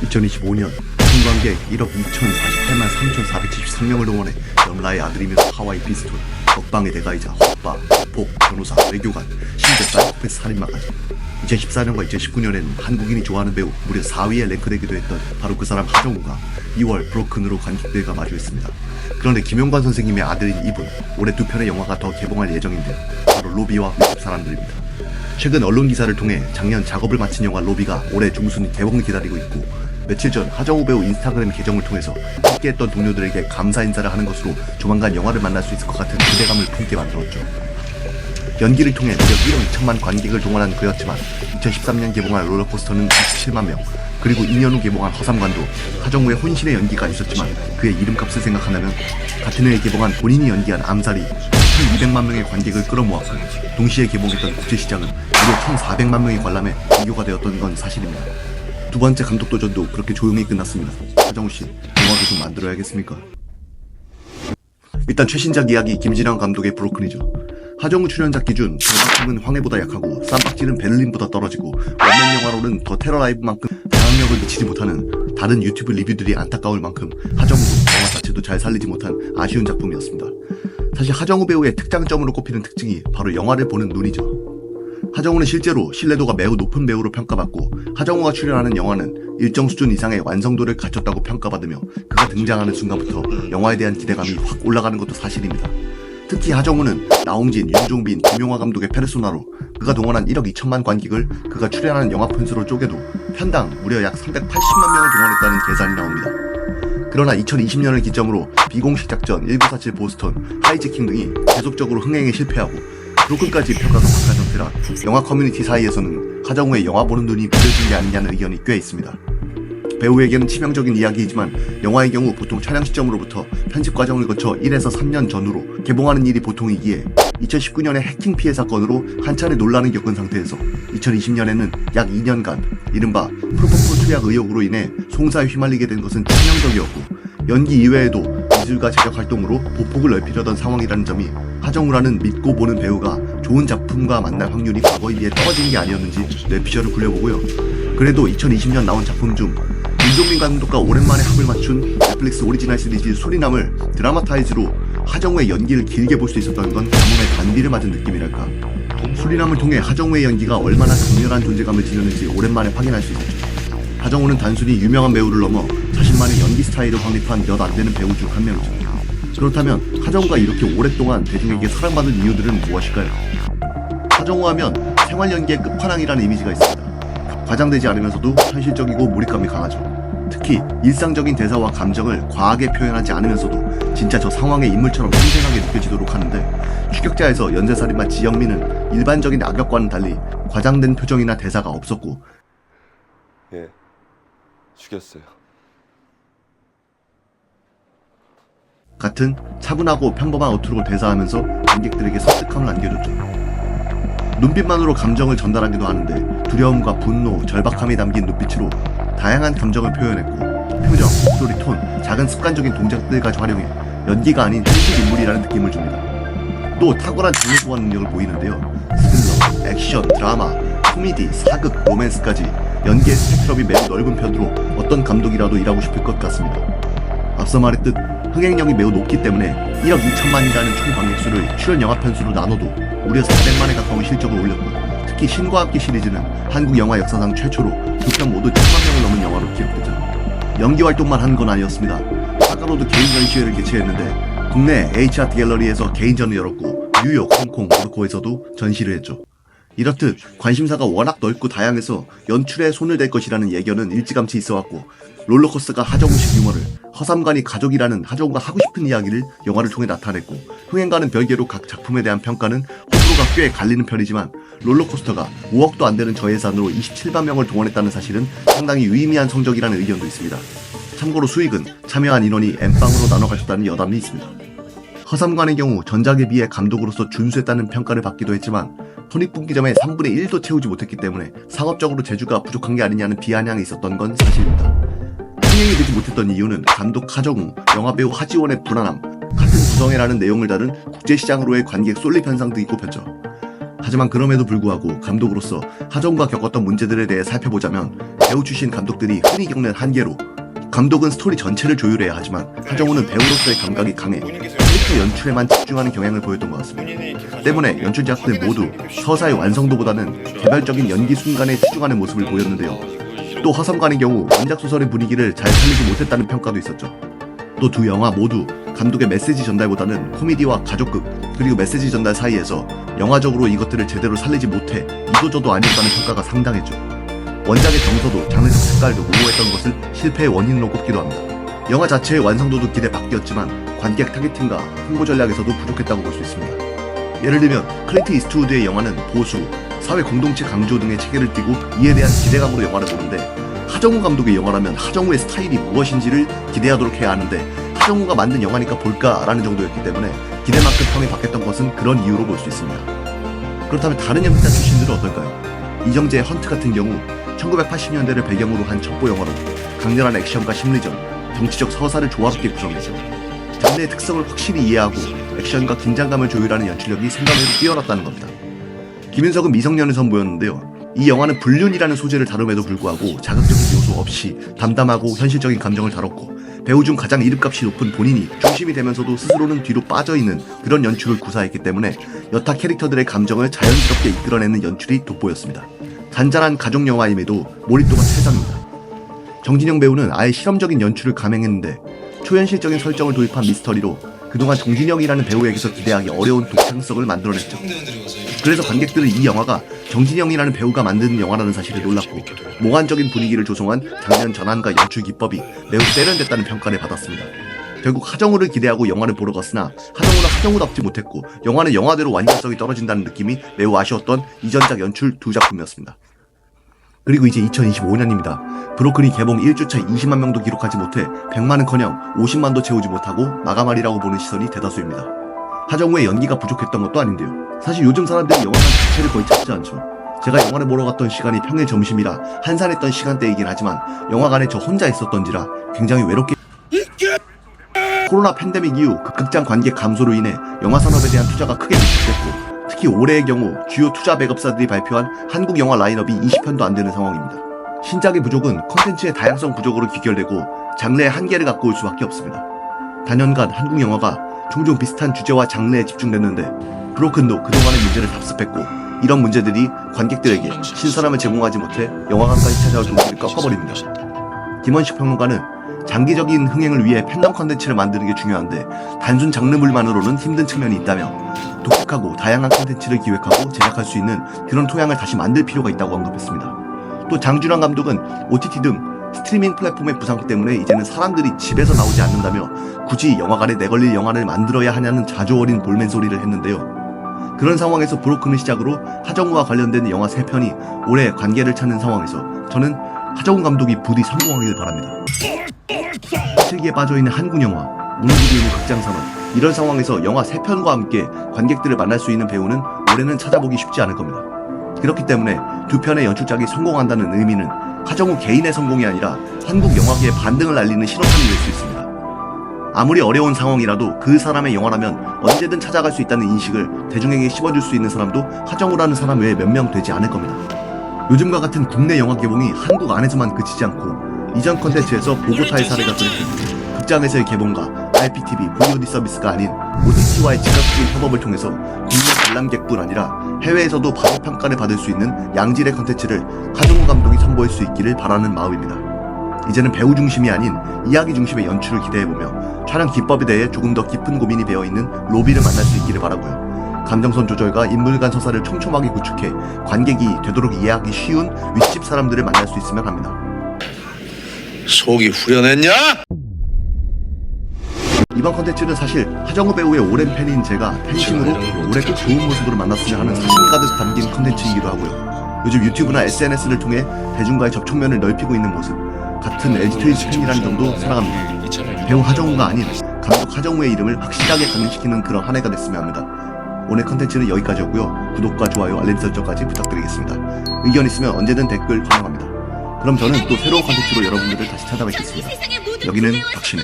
2025년 승관객 1억 2,048만 3,473명을 동원해 염라의 아들이면서 하와이 피스톨, 먹방의 대가이자 헛바, 복, 변호사, 외교관, 심지어 사이코패스 살인마까지. 2014년과 2019년에는 한국인이 좋아하는 배우 무려 4위에 랭크되기도 했던 바로 그 사람 하정우가 2월 브로큰으로 관객들과 마주했습니다. 그런데 김용관 선생님의 아들인 이분, 올해 2편의 영화가 더 개봉할 예정인데요. 바로 로비와 윗집 사람들입니다. 최근 언론 기사를 통해 작년 작업을 마친 영화 로비가 올해 중순 개봉을 기다리고 있고, 며칠 전 하정우 배우 인스타그램 계정을 통해서 함께했던 동료들에게 감사 인사를 하는 것으로 조만간 영화를 만날 수 있을 것 같은 기대감을 품게 만들었죠. 연기를 통해 무려 1억 2천만 관객을 동원한 그였지만 2013년 개봉한 롤러코스터는 27만 명, 그리고 2년 후 개봉한 허삼관도 하정우의 혼신의 연기가 있었지만 그의 이름값을 생각한다면 같은 해에 개봉한 본인이 연기한 암살이 1,200만 명의 관객을 끌어모았고, 동시에 개봉했던 국제시장은 무려 1,400만 명이 관람해 비교가 되었던 건 사실입니다. 두 번째 감독 도전도 그렇게 조용히 끝났습니다. 하정우씨, 영화도 좀 만들어야겠습니까? 일단 최신작 이야기 김진환 감독의 브로큰이죠. 하정우 출연작 기준 정박팀은 황해보다 약하고 쌈박질은 베를린보다 떨어지고 원맨 영화로는 더 테러 라이브만큼 장악력을 미치지 못하는 다른 유튜브 리뷰들이 안타까울 만큼 하정우도 영화 자체도 잘 살리지 못한 아쉬운 작품이었습니다. 사실 하정우 배우의 특장점으로 꼽히는 특징이 바로 영화를 보는 눈이죠. 하정우는 실제로 신뢰도가 매우 높은 배우로 평가받고, 하정우가 출연하는 영화는 일정 수준 이상의 완성도를 갖췄다고 평가받으며 그가 등장하는 순간부터 영화에 대한 기대감이 확 올라가는 것도 사실입니다. 특히 하정우는 나홍진, 윤종빈, 김용화 감독의 페르소나로 그가 동원한 1억 2천만 관객을 그가 출연하는 영화 편수로 쪼개도 편당 무려 약 380만 명을 동원했다는 계산이 나옵니다. 그러나 2020년을 기점으로 비공식 작전, 1947 보스턴, 하이제킹 등이 계속적으로 흥행에 실패하고 브로큰까지 평가가 박한 상태라 영화 커뮤니티 사이에서는 하정우의 영화 보는 눈이 무뎌진 게 아니냐는 의견이 꽤 있습니다. 배우에게는 치명적인 이야기이지만 영화의 경우 보통 촬영 시점으로부터 편집 과정을 거쳐 1에서 3년 전후로 개봉하는 일이 보통이기에 2019년의 해킹 피해 사건으로 한차례 논란을 겪은 상태에서 2020년에는 약 2년간 이른바 프로포폴 투약 의혹으로 인해 송사에 휘말리게 된 것은 치명적이었고, 연기 이외에도 미술과 제작 활동으로 보폭을 넓히려던 상황이라는 점이 하정우라는 믿고 보는 배우가 좋은 작품과 만날 확률이 과거에 비해 떨어진 게 아니었는지 뇌피셜을 굴려보고요. 그래도 2020년 나온 작품 중 윤종빈 감독과 오랜만에 합을 맞춘 넷플릭스 오리지널 시리즈 수리남을 드라마타이즈로 하정우의 연기를 길게 볼 수 있었던 건 가뭄에 단비를 맞은 느낌이랄까. 수리남을 통해 하정우의 연기가 얼마나 강렬한 존재감을 지녔는지 오랜만에 확인할 수 있었죠. 하정우는 단순히 유명한 배우를 넘어 자신만의 연기 스타일을 확립한 몇 안되는 배우 중 한 명이죠. 그렇다면 하정우가 이렇게 오랫동안 대중에게 사랑받은 이유들은 무엇일까요? 하정우 하면 생활 연기의 끝판왕이라는 이미지가 있습니다. 과장되지 않으면서도 현실적이고 몰입감이 강하죠. 특히 일상적인 대사와 감정을 과하게 표현하지 않으면서도 진짜 저 상황의 인물처럼 생생하게 느껴지도록 하는데, 추격자에서 연쇄살인마 지영민은 일반적인 악역과는 달리 과장된 표정이나 대사가 없었고, 예, 죽였어요. 같은 차분하고 평범한 어투로 대사하면서 관객들에게 설득감을 안겨줬죠. 눈빛만으로 감정을 전달하기도 하는데 두려움과 분노, 절박함이 담긴 눈빛으로 다양한 감정을 표현했고, 표정, 목소리, 톤, 작은 습관적인 동작들까지 활용해 연기가 아닌 현실 인물이라는 느낌을 줍니다. 또 탁월한 장르 소화 능력을 보이는데요. 스릴러, 액션, 드라마, 코미디, 사극, 로맨스까지 연기의 스펙트럼이 매우 넓은 편으로 어떤 감독이라도 일하고 싶을 것 같습니다. 앞서 말했듯 흥행력이 매우 높기 때문에 1억 2천만이라는 총 관객수를 출연 영화 편수로 나눠도 무려 400만에 가까운 실적을 올렸고, 특히 신과 함께 시리즈는 한국 영화 역사상 최초로 두 편 모두 1000만 명을 넘은 영화로 기록되죠. 연기 활동만 한 건 아니었습니다. 사과로도 개인 전시회를 개최했는데 국내 H아트 갤러리에서 개인전을 열었고, 뉴욕, 홍콩, 모로코에서도 전시를 했죠. 이렇듯 관심사가 워낙 넓고 다양해서 연출에 손을 댈 것이라는 예견은 일찌감치 있어왔고, 롤러코스터가 하정우식 유머를, 허삼관이 가족이라는 하정우가 하고 싶은 이야기를 영화를 통해 나타냈고, 흥행과는 별개로 각 작품에 대한 평가는 호불호가 꽤 갈리는 편이지만 롤러코스터가 5억도 안 되는 저예산으로 27만 명을 동원했다는 사실은 상당히 유의미한 성적이라는 의견도 있습니다. 참고로 수익은 참여한 인원이 N빵으로 나눠 가졌다는 여담이 있습니다. 허삼관의 경우 전작에 비해 감독으로서 준수했다는 평가를 받기도 했지만 손익분기점의 3분의 1도 채우지 못했기 때문에 상업적으로 재주가 부족한 게 아니냐는 비아냥이 있었던 건 사실입니다. 흥행이 되지 못했던 이유는 감독 하정우, 영화배우 하지원의 불안함, 같은 구성애라는 내용을 다룬 국제시장으로의 관객 쏠림 현상 등이 꼽혔죠. 하지만 그럼에도 불구하고 감독으로서 하정우가 겪었던 문제들에 대해 살펴보자면 배우 출신 감독들이 흔히 겪는 한계로 감독은 스토리 전체를 조율해야 하지만 하정우는 배우로서의 감각이 강해 캐릭터 연출에만 집중하는 경향을 보였던 것 같습니다. 때문에 연출자들 모두 서사의 완성도보다는 개별적인 연기 순간에 치중하는 모습을 보였는데요. 또 화성관의 경우 원작 소설의 분위기를 잘 살리지 못했다는 평가도 있었죠. 또 두 영화 모두 감독의 메시지 전달보다는 코미디와 가족극 그리고 메시지 전달 사이에서 영화적으로 이것들을 제대로 살리지 못해 이도저도 아니었다는 평가가 상당했죠. 원작의 정서도 장르적 색깔도 모호했던 것을 실패의 원인으로 꼽기도 합니다. 영화 자체의 완성도도 기대 밖이었지만 관객 타겟팅과 홍보 전략에서도 부족했다고 볼 수 있습니다. 예를 들면 클린트 이스트우드의 영화는 보수, 사회 공동체 강조 등의 체계를 띠고 이에 대한 기대감으로 영화를 보는데 하정우 감독의 영화라면 하정우의 스타일이 무엇인지를 기대하도록 해야 하는데 하정우가 만든 영화니까 볼까라는 정도였기 때문에 기대만큼 평이 바뀌었던 것은 그런 이유로 볼 수 있습니다. 그렇다면 다른 연기자 출신들은 어떨까요? 이정재의 헌트 같은 경우 1980년대를 배경으로 한 첩보 영화로 강렬한 액션과 심리전, 정치적 서사를 조화롭게 구성해서 장르의 특성을 확실히 이해하고 액션과 긴장감을 조율하는 연출력이 생각외로 뛰어났다는 겁니다. 김윤석은 미성년을 선보였는데요. 이 영화는 불륜이라는 소재를 다룸에도 불구하고 자극적인 요소 없이 담담하고 현실적인 감정을 다뤘고 배우 중 가장 이름값이 높은 본인이 중심이 되면서도 스스로는 뒤로 빠져있는 그런 연출을 구사했기 때문에 여타 캐릭터들의 감정을 자연스럽게 이끌어내는 연출이 돋보였습니다. 잔잔한 가족 영화임에도 몰입도가 최상입니다. 정진영 배우는 아예 실험적인 연출을 감행했는데 초현실적인 설정을 도입한 미스터리로 그동안 정진영이라는 배우에게서 기대하기 어려운 독창성을 만들어냈죠. 그래서 관객들은 이 영화가 정진영이라는 배우가 만든 영화라는 사실에 놀랐고 몽환적인 분위기를 조성한 장면 전환과 연출 기법이 매우 세련됐다는 평가를 받았습니다. 결국 하정우를 기대하고 영화를 보러 갔으나 하정우는 하정우답지 못했고 영화는 영화대로 완전성이 떨어진다는 느낌이 매우 아쉬웠던 이전작 연출 두 작품이었습니다. 그리고 이제 2025년입니다. 브로큰이 개봉 1주차 20만 명도 기록하지 못해 100만은커녕 50만도 채우지 못하고 마감하리라고 보는 시선이 대다수입니다. 하정우의 연기가 부족했던 것도 아닌데요. 사실 요즘 사람들이 영화관 자체를 거의 찾지 않죠. 제가 영화를 보러 갔던 시간이 평일 점심이라 한산했던 시간대이긴 하지만 영화관에 저 혼자 있었던지라 굉장히 외롭게 코로나 팬데믹 이후 극장 관객 감소로 인해 영화 산업에 대한 투자가 크게 위축됐고 특히 올해의 경우 주요 투자 배급사들이 발표한 한국 영화 라인업이 20편도 안 되는 상황입니다. 신작의 부족은 콘텐츠의 다양성 부족으로 귀결되고 장르의 한계를 갖고 올 수밖에 없습니다. 단연간 한국 영화가 종종 비슷한 주제와 장르에 집중됐는데 브로큰도 그동안의 문제를 답습했고 이런 문제들이 관객들에게 신선함을 제공하지 못해 영화관까지 찾아올 동기를 꺾어버립니다. 김원식 평론가는 장기적인 흥행을 위해 팬덤 컨텐츠를 만드는 게 중요한데 단순 장르물만으로는 힘든 측면이 있다며 독특하고 다양한 컨텐츠를 기획하고 제작할 수 있는 그런 토양을 다시 만들 필요가 있다고 언급했습니다. 또 장준환 감독은 OTT 등 스트리밍 플랫폼의 부상 때문에 이제는 사람들이 집에서 나오지 않는다며 굳이 영화관에 내걸릴 영화를 만들어야 하냐는 자조 어린 볼멘 소리를 했는데요. 그런 상황에서 브로큰을 시작으로 하정우와 관련된 영화 3편이 올해 관계를 찾는 상황에서 저는 하정우 감독이 부디 성공하길 바랍니다. 실기에 빠져있는 한국 영화, 무너지고 있는 극장산업, 이런 상황에서 영화 3편과 함께 관객들을 만날 수 있는 배우는 올해는 찾아보기 쉽지 않을 겁니다. 그렇기 때문에 두 편의 연출작이 성공한다는 의미는 하정우 개인의 성공이 아니라 한국 영화계의 반등을 알리는 신호탄이 될 수 있습니다. 아무리 어려운 상황이라도 그 사람의 영화라면 언제든 찾아갈 수 있다는 인식을 대중에게 씹어줄 수 있는 사람도 하정우라는 사람 외에 몇 명 되지 않을 겁니다. 요즘과 같은 국내 영화 개봉이 한국 안에서만 그치지 않고 이전 컨텐츠에서 보고타의 사례가 드러났고 극장에서의 개봉과 IPTV, VOD 서비스가 아닌 OTT와의 지속적인 협업을 통해서 국내 관람객뿐 아니라 해외에서도 바로 평가를 받을 수 있는 양질의 컨텐츠를 하정우 감독이 선보일 수 있기를 바라는 마음입니다. 이제는 배우 중심이 아닌 이야기 중심의 연출을 기대해보며 촬영 기법에 대해 조금 더 깊은 고민이 배어있는 로비를 만날 수 있기를 바라고요. 감정선 조절과 인물 간 서사를 촘촘하게 구축해 관객이 되도록 이해하기 쉬운 윗집 사람들을 만날 수 있으면 합니다. 속이 후련했냐? 이번 컨텐츠는 사실 하정우 배우의 오랜 팬인 제가 팬심으로 올해 꼭 좋은 모습으로 만났으면 하는 사심 가득 담긴 컨텐츠이기도 하고요. 요즘 유튜브나 SNS를 통해 대중과의 접촉면을 넓히고 있는 모습, 같은 LG 트윈스 팬이라는 점도 사랑합니다. 배우 하정우가 아닌 감독 하정우의 이름을 확실하게 강조시키는 그런 한 해가 됐으면 합니다. 오늘 컨텐츠는 여기까지였고요. 구독과 좋아요, 알림 설정까지 부탁드리겠습니다. 의견 있으면 언제든 댓글 환영합니다. 그럼 저는 또 새로운 컨텐츠로 여러분들을 다시 찾아뵙겠습니다. 여기는 박신우.